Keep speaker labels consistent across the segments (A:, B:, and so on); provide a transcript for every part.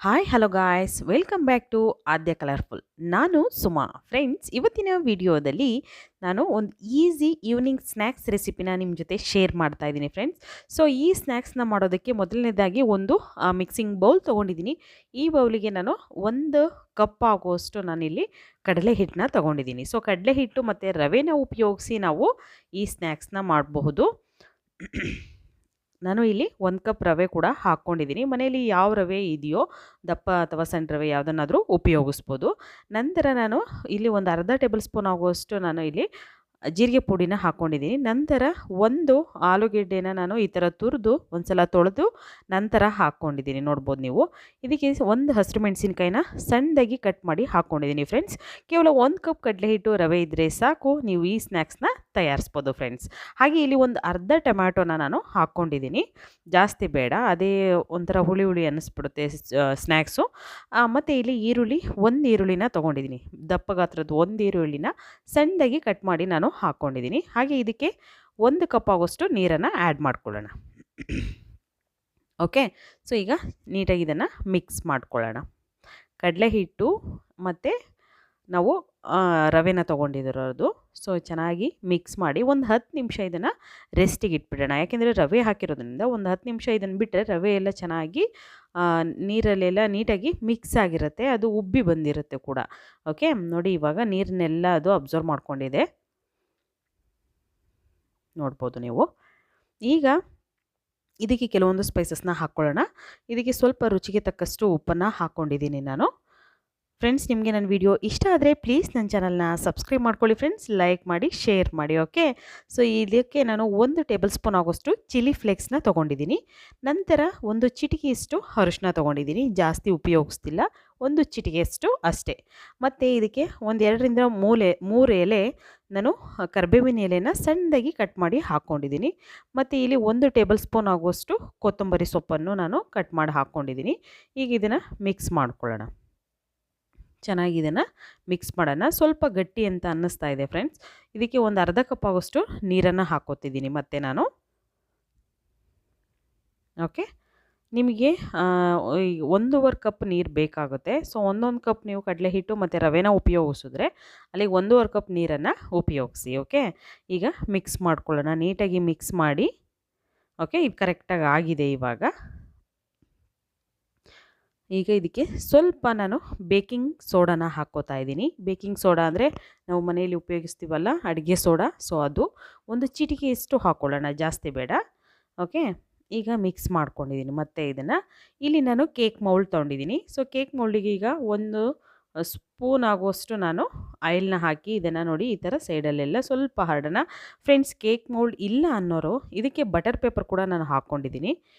A: Hi hello guys welcome back to Aadya colourful. ನಾನು Suma. Friends, ಇವತ್ತಿನ ವಿಡಿಯೋದಲ್ಲಿ ನಾನು ಒಂದು ಈಸಿ ಈವ್ನಿಂಗ್ ಸ್ನ್ಯಾಕ್ಸ್ ರೆಸಿಪಿನ ನಿಮ್ಮ ಜೊತೆ ಶೇರ್ ಮಾಡ್ತಾ ಇದ್ದೀನಿ ಫ್ರೆಂಡ್ಸ್. ಸೊ ಈ ಸ್ನ್ಯಾಕ್ಸ್ನ ಮಾಡೋದಕ್ಕೆ ಮೊದಲನೇದಾಗಿ ಒಂದು ಮಿಕ್ಸಿಂಗ್ ಬೌಲ್ ತೊಗೊಂಡಿದ್ದೀನಿ. ಈ ಬೌಲಿಗೆ ನಾನು 1 ಕಪ್ ಆಗುವಷ್ಟು ನಾನಿಲ್ಲಿ ಕಡಲೆ ಹಿಟ್ಟನ್ನ ತೊಗೊಂಡಿದ್ದೀನಿ. ಸೊ ಕಡಲೆ ಹಿಟ್ಟು ಮತ್ತು ರವೆನ ಉಪಯೋಗಿಸಿ ನಾವು ಈ ಸ್ನ್ಯಾಕ್ಸ್ನ ಮಾಡಬಹುದು. ನಾನು ಇಲ್ಲಿ 1 ಕಪ್ ರವೆ ಕೂಡ ಹಾಕ್ಕೊಂಡಿದ್ದೀನಿ. ಮನೆಯಲ್ಲಿ ಯಾವ ರವೆ ಇದೆಯೋ, ದಪ್ಪ ಅಥವಾ ಸಣ್ಣ ರವೆ ಯಾವುದನ್ನಾದರೂ ಉಪಯೋಗಿಸ್ಬೋದು. ನಂತರ ನಾನು ಇಲ್ಲಿ ಒಂದು ಅರ್ಧ ಟೇಬಲ್ ಸ್ಪೂನ್ ಆಗುವಷ್ಟು ನಾನು ಇಲ್ಲಿ ಜೀರಿಗೆ ಪುಡಿನ ಹಾಕ್ಕೊಂಡಿದ್ದೀನಿ. ನಂತರ ಒಂದು ಆಲೂಗೆಡ್ಡೆನ ನಾನು ಈ ಥರ ತುರಿದು ಒಂದು ಸಲ ತೊಳೆದು ನಂತರ ಹಾಕ್ಕೊಂಡಿದ್ದೀನಿ. ನೋಡ್ಬೋದು ನೀವು. ಇದಕ್ಕೆ ಒಂದು ಹಸಿರು ಮೆಣಸಿನ್ಕಾಯಿನ ಸಣ್ಣದಾಗಿ ಕಟ್ ಮಾಡಿ ಹಾಕ್ಕೊಂಡಿದ್ದೀನಿ ಫ್ರೆಂಡ್ಸ್. ಕೇವಲ 1 ಕಪ್ ಕಡಲೆ ಹಿಟ್ಟು ರವೆ ಇದ್ದರೆ ಸಾಕು, ನೀವು ಈ ಸ್ನ್ಯಾಕ್ಸ್ನ ತಯಾರಿಸ್ಬೋದು ಫ್ರೆಂಡ್ಸ್. ಹಾಗೆ ಇಲ್ಲಿ ಒಂದು ಅರ್ಧ ಟೊಮ್ಯಾಟೋನ ನಾನು ಹಾಕ್ಕೊಂಡಿದ್ದೀನಿ. ಜಾಸ್ತಿ ಬೇಡ, ಅದೇ ಒಂಥರ ಹುಳಿ ಹುಳಿ ಅನ್ನಿಸ್ಬಿಡುತ್ತೆ ಸ್ನ್ಯಾಕ್ಸು. ಮತ್ತು ಇಲ್ಲಿ ಒಂದು ಈರುಳ್ಳಿನ ತೊಗೊಂಡಿದ್ದೀನಿ. ದಪ್ಪ ಗಾತ್ರದ್ದು ಒಂದು ಈರುಳ್ಳಿನ ಸಣ್ಣದಾಗಿ ಕಟ್ ಮಾಡಿ ನಾನು ಹಾಕ್ಕೊಂಡಿದ್ದೀನಿ. ಹಾಗೆ ಇದಕ್ಕೆ 1 ಕಪ್ ಆಗೋಷ್ಟು ನೀರನ್ನು ಆ್ಯಡ್ ಮಾಡ್ಕೊಳ್ಳೋಣ. ಓಕೆ, ಸೊ ಈಗ ನೀಟಾಗಿ ಇದನ್ನು ಮಿಕ್ಸ್ ಮಾಡ್ಕೊಳ್ಳೋಣ. ಕಡಲೆ ಹಿಟ್ಟು ಮತ್ತು ನಾವು ರವೆನ ತೊಗೊಂಡಿರೋದು. ಸೊ ಚೆನ್ನಾಗಿ ಮಿಕ್ಸ್ ಮಾಡಿ ಒಂದು 10 ನಿಮಿಷ ಇದನ್ನು ರೆಸ್ಟಿಗೆ ಇಟ್ಬಿಡೋಣ. ಯಾಕೆಂದರೆ ರವೆ ಹಾಕಿರೋದ್ರಿಂದ ಒಂದು 10 ನಿಮಿಷ ಇದನ್ನು ಬಿಟ್ಟರೆ ರವೆ ಎಲ್ಲ ಚೆನ್ನಾಗಿ ನೀರಲ್ಲೆಲ್ಲ ನೀಟಾಗಿ ಮಿಕ್ಸ್ ಆಗಿರುತ್ತೆ, ಅದು ಉಬ್ಬಿ ಬಂದಿರುತ್ತೆ ಕೂಡ. ಓಕೆ, ನೋಡಿ ಇವಾಗ ನೀರನ್ನೆಲ್ಲ ಅದು ಅಬ್ಸರ್ವ್ ಮಾಡ್ಕೊಂಡಿದೆ, ನೋಡ್ಬೋದು ನೀವು. ಈಗ ಇದಕ್ಕೆ ಕೆಲವೊಂದು ಸ್ಪೈಸಸ್ನ ಹಾಕ್ಕೊಳ್ಳೋಣ. ಇದಕ್ಕೆ ಸ್ವಲ್ಪ ರುಚಿಗೆ ತಕ್ಕಷ್ಟು ಉಪ್ಪನ್ನು ಹಾಕ್ಕೊಂಡಿದ್ದೀನಿ ನಾನು. ಫ್ರೆಂಡ್ಸ್, ನಿಮಗೆ ನನ್ನ ವಿಡಿಯೋ ಇಷ್ಟ ಆದರೆ ಪ್ಲೀಸ್ ನನ್ನ ಚಾನಲ್ನ ಸಬ್ಸ್ಕ್ರೈಬ್ ಮಾಡ್ಕೊಳ್ಳಿ ಫ್ರೆಂಡ್ಸ್, ಲೈಕ್ ಮಾಡಿ, ಶೇರ್ ಮಾಡಿ. ಓಕೆ, ಸೊ ಇದಕ್ಕೆ ನಾನು 1 ಟೇಬಲ್ ಸ್ಪೂನ್ ಆಗೋಷ್ಟು ಚಿಲ್ಲಿ ಫ್ಲೇಕ್ಸ್ನ ತೊಗೊಂಡಿದ್ದೀನಿ. ನಂತರ ಒಂದು ಚಿಟಿಕೆಯಷ್ಟು ಅರಿಶಿನ ತೊಗೊಂಡಿದ್ದೀನಿ, ಜಾಸ್ತಿ ಉಪಯೋಗಿಸ್ತಿಲ್ಲ, ಒಂದು ಚಿಟಿಕೆಯಷ್ಟು ಅಷ್ಟೇ. ಮತ್ತು ಇದಕ್ಕೆ ಒಂದು 2ರಿಂದ 3 ಎಲೆ ನಾನು ಕರಿಬೇವಿನ ಎಲೆನ ಸಣ್ಣದಾಗಿ ಕಟ್ ಮಾಡಿ ಹಾಕ್ಕೊಂಡಿದ್ದೀನಿ. ಮತ್ತು ಇಲ್ಲಿ 1 ಟೇಬಲ್ ಸ್ಪೂನ್ ಆಗುವಷ್ಟು ಕೊತ್ತಂಬರಿ ಸೊಪ್ಪನ್ನು ನಾನು ಕಟ್ ಮಾಡಿ ಹಾಕ್ಕೊಂಡಿದ್ದೀನಿ. ಈಗ ಇದನ್ನು ಮಿಕ್ಸ್ ಮಾಡ್ಕೊಳ್ಳೋಣ. ಚೆನ್ನಾಗಿ ಇದನ್ನು ಮಿಕ್ಸ್ ಮಾಡೋಣ. ಸ್ವಲ್ಪ ಗಟ್ಟಿ ಅಂತ ಅನ್ನಿಸ್ತಾ ಇದೆ ಫ್ರೆಂಡ್ಸ್. ಇದಕ್ಕೆ ಒಂದು ಅರ್ಧ ಕಪ್ ಆಗೋಷ್ಟು ನೀರನ್ನು ಹಾಕ್ಕೊತಿದ್ದೀನಿ ಮತ್ತೆ ನಾನು. ಓಕೆ, ನಿಮಗೆ 1.5 ಕಪ್ ನೀರು ಬೇಕಾಗುತ್ತೆ. ಸೊ 1 ಕಪ್ ನೀವು ಕಡಲೆ ಹಿಟ್ಟು ಮತ್ತು ರವೆನ ಉಪಯೋಗಿಸಿದ್ರೆ ಅಲ್ಲಿಗೆ 1.5 ಕಪ್ ನೀರನ್ನು ಉಪಯೋಗಿಸಿ. ಓಕೆ, ಈಗ ಮಿಕ್ಸ್ ಮಾಡ್ಕೊಳ್ಳೋಣ. ನೀಟಾಗಿ ಮಿಕ್ಸ್ ಮಾಡಿ. ಓಕೆ, ಇದು ಕರೆಕ್ಟಾಗಿ ಆಗಿದೆ. ಈಗ ಇದಕ್ಕೆ ಸ್ವಲ್ಪ ನಾನು ಬೇಕಿಂಗ್ ಸೋಡಾನ ಹಾಕ್ಕೋತಾ ಇದ್ದೀನಿ. ಬೇಕಿಂಗ್ ಸೋಡಾ ಅಂದರೆ ನಾವು ಮನೆಯಲ್ಲಿ ಉಪಯೋಗಿಸ್ತೀವಲ್ಲ, ಅಡುಗೆ ಸೋಡಾ. ಸೊ ಅದು ಒಂದು ಚಿಟಿಕೆಯಷ್ಟು ಹಾಕ್ಕೊಳ್ಳೋಣ, ಜಾಸ್ತಿ ಬೇಡ. ಓಕೆ, ಈಗ ಮಿಕ್ಸ್ ಮಾಡ್ಕೊಂಡಿದ್ದೀನಿ. ಮತ್ತು ಇದನ್ನು ಇಲ್ಲಿ ನಾನು ಕೇಕ್ ಮೌಲ್ಡ್ ತೊಗೊಂಡಿದ್ದೀನಿ. ಸೊ ಕೇಕ್ ಮೌಲ್ಡಿಗೆ ಈಗ 1 ಸ್ಪೂನ್ ಆಗುವಷ್ಟು ನಾನು ಆಯಿಲ್ನ ಹಾಕಿ ಇದನ್ನು ನೋಡಿ ಈ ಥರ ಸೈಡಲ್ಲೆಲ್ಲ ಸ್ವಲ್ಪ ಹರಡೋಣ. ಫ್ರೆಂಡ್ಸ್, ಕೇಕ್ ಮೌಲ್ಡ್ ಇಲ್ಲ ಅನ್ನೋರು ಇದಕ್ಕೆ ಬಟರ್ ಪೇಪರ್ ಕೂಡ ನಾನು ಹಾಕ್ಕೊಂಡಿದ್ದೀನಿ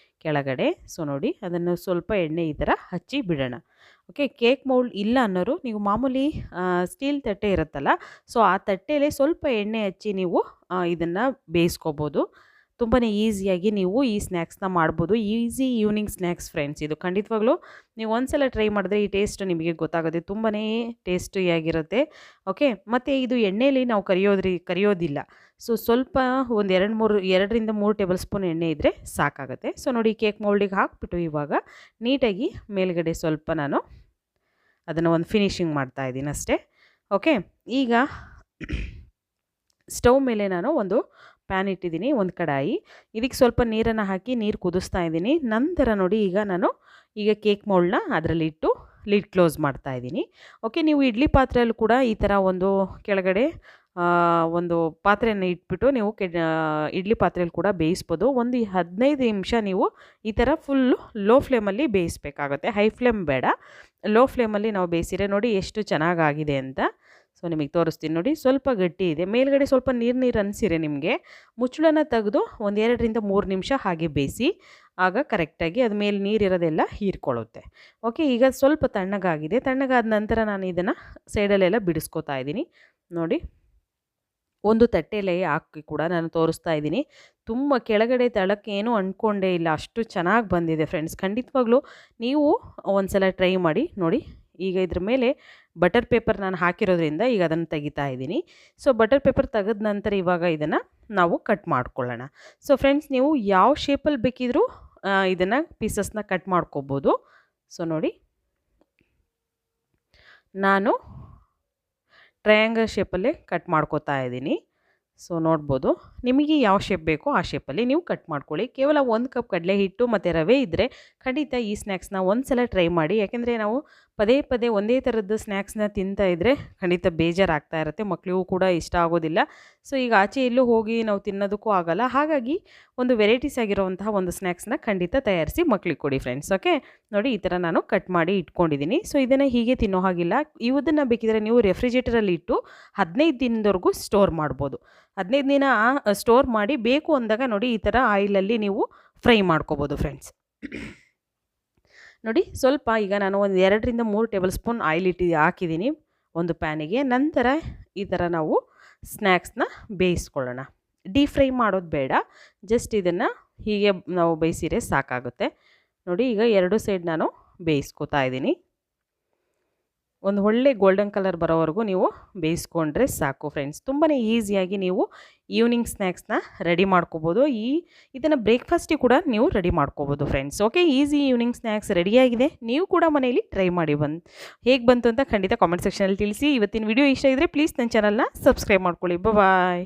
A: ಕೆಳಗಡೆ. ಸೊ ನೋಡಿ, ಅದನ್ನು ಸ್ವಲ್ಪ ಎಣ್ಣೆ ಈ ಥರ ಹಚ್ಚಿ ಬಿಡೋಣ. ಓಕೆ, ಕೇಕ್ ಮೌಲ್ಡ್ ಇಲ್ಲ ಅನ್ನೋರು ನೀವು ಮಾಮೂಲಿ ಸ್ಟೀಲ್ ತಟ್ಟೆ ಇರುತ್ತಲ್ಲ, ಸೊ ಆ ತಟ್ಟೆಯಲ್ಲೇ ಸ್ವಲ್ಪ ಎಣ್ಣೆ ಹಚ್ಚಿ ನೀವು ಇದನ್ನು ಬೇಯಿಸ್ಕೋಬೋದು. ತುಂಬಾ ಈಸಿಯಾಗಿ ನೀವು ಈ ಸ್ನ್ಯಾಕ್ಸ್ನ ಮಾಡ್ಬೋದು. Easy evening snacks friends. ಇದು ಖಂಡಿತವಾಗ್ಲೂ ನೀವು ಒಂದ್ಸಲ ಟ್ರೈ ಮಾಡಿದ್ರೆ ಈ ಟೇಸ್ಟ್ ನಿಮಗೆ ಗೊತ್ತಾಗುತ್ತೆ, ತುಂಬಾ ಟೇಸ್ಟಿಯಾಗಿರುತ್ತೆ. ಓಕೆ, ಮತ್ತು ಇದು ಎಣ್ಣೆಯಲ್ಲಿ ನಾವು ಕರಿಯೋದಿಲ್ಲ. ಸೊ ಸ್ವಲ್ಪ ಒಂದು 2ರಿಂದ 3 ಟೇಬಲ್ ಸ್ಪೂನ್ ಎಣ್ಣೆ ಇದ್ದರೆ ಸಾಕಾಗುತ್ತೆ. ಸೊ ನೋಡಿ, ಕೇಕ್ ಮೌಲ್ಡಿಗೆ ಹಾಕ್ಬಿಟ್ಟು ಇವಾಗ ನೀಟಾಗಿ ಮೇಲ್ಗಡೆ ಸ್ವಲ್ಪ ನಾನು ಅದನ್ನು ಒಂದು ಫಿನಿಶಿಂಗ್ ಮಾಡ್ತಾಯಿದ್ದೀನಿ ಅಷ್ಟೇ. ಓಕೆ, ಈಗ ಸ್ಟವ್ ಮೇಲೆ ನಾನು ಒಂದು ಪ್ಯಾನ್ ಇಟ್ಟಿದ್ದೀನಿ, ಒಂದು ಕಡಾಯಿ. ಇದಕ್ಕೆ ಸ್ವಲ್ಪ ನೀರನ್ನು ಹಾಕಿ ನೀರು ಕುದಿಸ್ತಾ ಇದ್ದೀನಿ. ನಂತರ ನೋಡಿ, ಈಗ ಕೇಕ್ ಮೌಲ್ಡ್ನ ಅದರಲ್ಲಿ ಇಟ್ಟು ಲಿಡ್ ಕ್ಲೋಸ್ ಮಾಡ್ತಾ ಇದ್ದೀನಿ. ಓಕೆ, ನೀವು ಇಡ್ಲಿ ಪಾತ್ರೆಯಲ್ಲೂ ಕೂಡ ಈ ಥರ ಒಂದು ಕೆಳಗಡೆ ಒಂದು ಪಾತ್ರೆಯನ್ನು ಇಟ್ಬಿಟ್ಟು ನೀವು ಇಡ್ಲಿ ಪಾತ್ರೆಯಲ್ಲಿ ಕೂಡ ಬೇಯಿಸ್ಬೋದು. ಒಂದು 15 ನಿಮಿಷ ನೀವು ಈ ಥರ ಫುಲ್ಲು ಲೋ ಫ್ಲೇಮಲ್ಲಿ ಬೇಯಿಸ್ಬೇಕಾಗುತ್ತೆ, ಹೈ ಫ್ಲೇಮ್ ಬೇಡ. ಲೋ ಫ್ಲೇಮಲ್ಲಿ ನಾವು ಬೇಯಿಸಿದ್ರೆ ನೋಡಿ ಎಷ್ಟು ಚೆನ್ನಾಗಾಗಿದೆ ಅಂತ. ಸೊ ನಿಮಗೆ ತೋರಿಸ್ತೀನಿ ನೋಡಿ, ಸ್ವಲ್ಪ ಗಟ್ಟಿ ಇದೆ. ಮೇಲ್ಗಡೆ ಸ್ವಲ್ಪ ನೀರು ಅನಿಸಿರೆ ನಿಮಗೆ ಮುಚ್ಚಳನ ತೆಗೆದು ಒಂದು 2ರಿಂದ 3 ನಿಮಿಷ ಹಾಗೆ ಬೇಯಿಸಿ, ಆಗ ಕರೆಕ್ಟಾಗಿ ಅದು ಮೇಲೆ ನೀರಿರೋದೆಲ್ಲ ಹೀರ್ಕೊಳ್ಳುತ್ತೆ. ಓಕೆ, ಈಗ ಸ್ವಲ್ಪ ತಣ್ಣಗಾಗಿದೆ. ತಣ್ಣಗಾದ ನಂತರ ನಾನು ಇದನ್ನು ಸೈಡಲ್ಲೆಲ್ಲ ಬಿಡಿಸ್ಕೊತಾ ಇದ್ದೀನಿ. ನೋಡಿ, ಒಂದು ತಟ್ಟೆಲೆ ಹಾಕಿ ಕೂಡ ನಾನು ತೋರಿಸ್ತಾ ಇದ್ದೀನಿ. ತುಂಬ ಕೆಳಗಡೆ ತಳಕ್ಕೆ ಏನೂ ಅಂಟ್ಕೊಂಡೇ ಇಲ್ಲ, ಅಷ್ಟು ಚೆನ್ನಾಗಿ ಬಂದಿದೆ ಫ್ರೆಂಡ್ಸ್. ಖಂಡಿತವಾಗ್ಲೂ ನೀವು ಒಂದು ಸಲ ಟ್ರೈ ಮಾಡಿ ನೋಡಿ. ಈಗ ಇದ್ರ ಮೇಲೆ ಬಟರ್ ಪೇಪರ್ ನಾನು ಹಾಕಿರೋದ್ರಿಂದ ಈಗ ಅದನ್ನು ತೆಗಿತಾ ಇದ್ದೀನಿ. ಸೊ ಬಟರ್ ಪೇಪರ್ ತೆಗೆದ ನಂತರ ಇವಾಗ ಇದನ್ನು ನಾವು ಕಟ್ ಮಾಡ್ಕೊಳ್ಳೋಣ. ಸೊ ಫ್ರೆಂಡ್ಸ್, ನೀವು ಯಾವ ಶೇಪಲ್ಲಿ ಬೇಕಿದ್ರೂ ಇದನ್ನು ಪೀಸಸ್ನ ಕಟ್ ಮಾಡ್ಕೋಬೋದು. ಸೊ ನೋಡಿ, ನಾನು ಟ್ರಯಾಂಗಲ್ ಶೇಪಲ್ಲೇ ಕಟ್ ಮಾಡ್ಕೋತಾ ಇದ್ದೀನಿ. ಸೊ ನೋಡ್ಬೋದು, ನಿಮಗೆ ಯಾವ ಶೇಪ್ ಬೇಕೋ ಆ ಶೇಪಲ್ಲಿ ನೀವು ಕಟ್ ಮಾಡ್ಕೊಳ್ಳಿ. ಕೇವಲ 1 ಕಪ್ ಕಡಲೆ ಹಿಟ್ಟು ಮತ್ತು ರವೆ ಇದ್ದರೆ ಖಂಡಿತ ಈ ಸ್ನ್ಯಾಕ್ಸ್ನ ಒಂದು ಸಲ ಟ್ರೈ ಮಾಡಿ. ಯಾಕೆಂದರೆ ನಾವು ಪದೇ ಪದೇ ಒಂದೇ ಥರದ್ದು ಸ್ನ್ಯಾಕ್ಸ್ನ ತಿಂತಾ ಇದ್ದರೆ ಖಂಡಿತ ಬೇಜಾರಾಗ್ತಾ ಇರುತ್ತೆ, ಮಕ್ಕಳಿಗೂ ಕೂಡ ಇಷ್ಟ ಆಗೋದಿಲ್ಲ. ಸೊ ಈಗ ಆಚೆ ಎಲ್ಲೂ ಹೋಗಿ ನಾವು ತಿನ್ನೋದಕ್ಕೂ ಆಗಲ್ಲ. ಹಾಗಾಗಿ ಒಂದು ವೆರೈಟೀಸ್ ಆಗಿರುವಂತಹ ಒಂದು ಸ್ನ್ಯಾಕ್ಸ್ನ ಖಂಡಿತ ತಯಾರಿಸಿ ಮಕ್ಕಳಿಗೆ ಕೊಡಿ ಫ್ರೆಂಡ್ಸ್. ಓಕೆ, ನೋಡಿ ಈ ಥರ ನಾನು ಕಟ್ ಮಾಡಿ ಇಟ್ಕೊಂಡಿದ್ದೀನಿ. ಸೊ ಇದನ್ನು ಹೀಗೆ ತಿನ್ನೋ ಹಾಗಿಲ್ಲ, ಇದನ್ನು ಬೇಕಿದ್ರೆ ನೀವು ರೆಫ್ರಿಜರೇಟರಲ್ಲಿ ಇಟ್ಟು 15 ದಿನದವರೆಗೂ ಸ್ಟೋರ್ ಮಾಡ್ಬೋದು. 15 ದಿನ ಸ್ಟೋರ್ ಮಾಡಿ ಬೇಕು ಅಂದಾಗ ನೋಡಿ ಈ ಥರ ಆಯಿಲಲ್ಲಿ ನೀವು ಫ್ರೈ ಮಾಡ್ಕೋಬೋದು ಫ್ರೆಂಡ್ಸ್. ನೋಡಿ ಸ್ವಲ್ಪ ಈಗ ನಾನು ಒಂದು 2ರಿಂದ 3 ಟೇಬಲ್ ಸ್ಪೂನ್ ಆಯಿಲ್ ಹಾಕಿದ್ದೀನಿ ಒಂದು ಪ್ಯಾನಿಗೆ. ನಂತರ ಈ ಥರ ನಾವು ಸ್ನ್ಯಾಕ್ಸ್ನ ಬೇಯಿಸ್ಕೊಳ್ಳೋಣ. ಡೀಪ್ ಫ್ರೈ ಮಾಡೋದು ಬೇಡ, ಜಸ್ಟ್ ಇದನ್ನು ಹೀಗೆ ನಾವು ಬೇಯಿಸಿದ್ರೆ ಸಾಕಾಗುತ್ತೆ. ನೋಡಿ ಈಗ 2 ಸೈಡ್ ನಾನು ಬೇಯಿಸ್ಕೊತಾ ಇದ್ದೀನಿ. ಒಂದು ಒಳ್ಳೆ ಗೋಲ್ಡನ್ ಕಲರ್ ಬರೋವರೆಗೂ ನೀವು ಬೇಯಿಸ್ಕೊಂಡ್ರೆ ಸಾಕು ಫ್ರೆಂಡ್ಸ್. ತುಂಬಾ ಈಸಿಯಾಗಿ ನೀವು ಈವ್ನಿಂಗ್ ಸ್ನ್ಯಾಕ್ಸ್ನ ರೆಡಿ ಮಾಡ್ಕೋಬೋದು. ಇದನ್ನು ಬ್ರೇಕ್ಫಾಸ್ಟಿಗೆ ಕೂಡ ನೀವು ರೆಡಿ ಮಾಡ್ಕೋಬೋದು friends. Okay, easy evening snacks ರೆಡಿಯಾಗಿದೆ. ನೀವು ಕೂಡ ಮನೆಯಲ್ಲಿ ಟ್ರೈ ಮಾಡಿ ಹೇಗೆ ಬಂತು ಅಂತ ಖಂಡಿತ ಕಾಮೆಂಟ್ ಸೆಕ್ಷನಲ್ಲಿ ತಿಳಿಸಿ. ಇವತ್ತಿನ ವಿಡಿಯೋ ಇಷ್ಟ ಇದ್ದರೆ ಪ್ಲೀಸ್ ನನ್ನ ಚಾನಲ್ನ ಸಬ್ಸ್ಕ್ರೈಬ್ ಮಾಡ್ಕೊಳ್ಳಿ. ಬಾಯ್.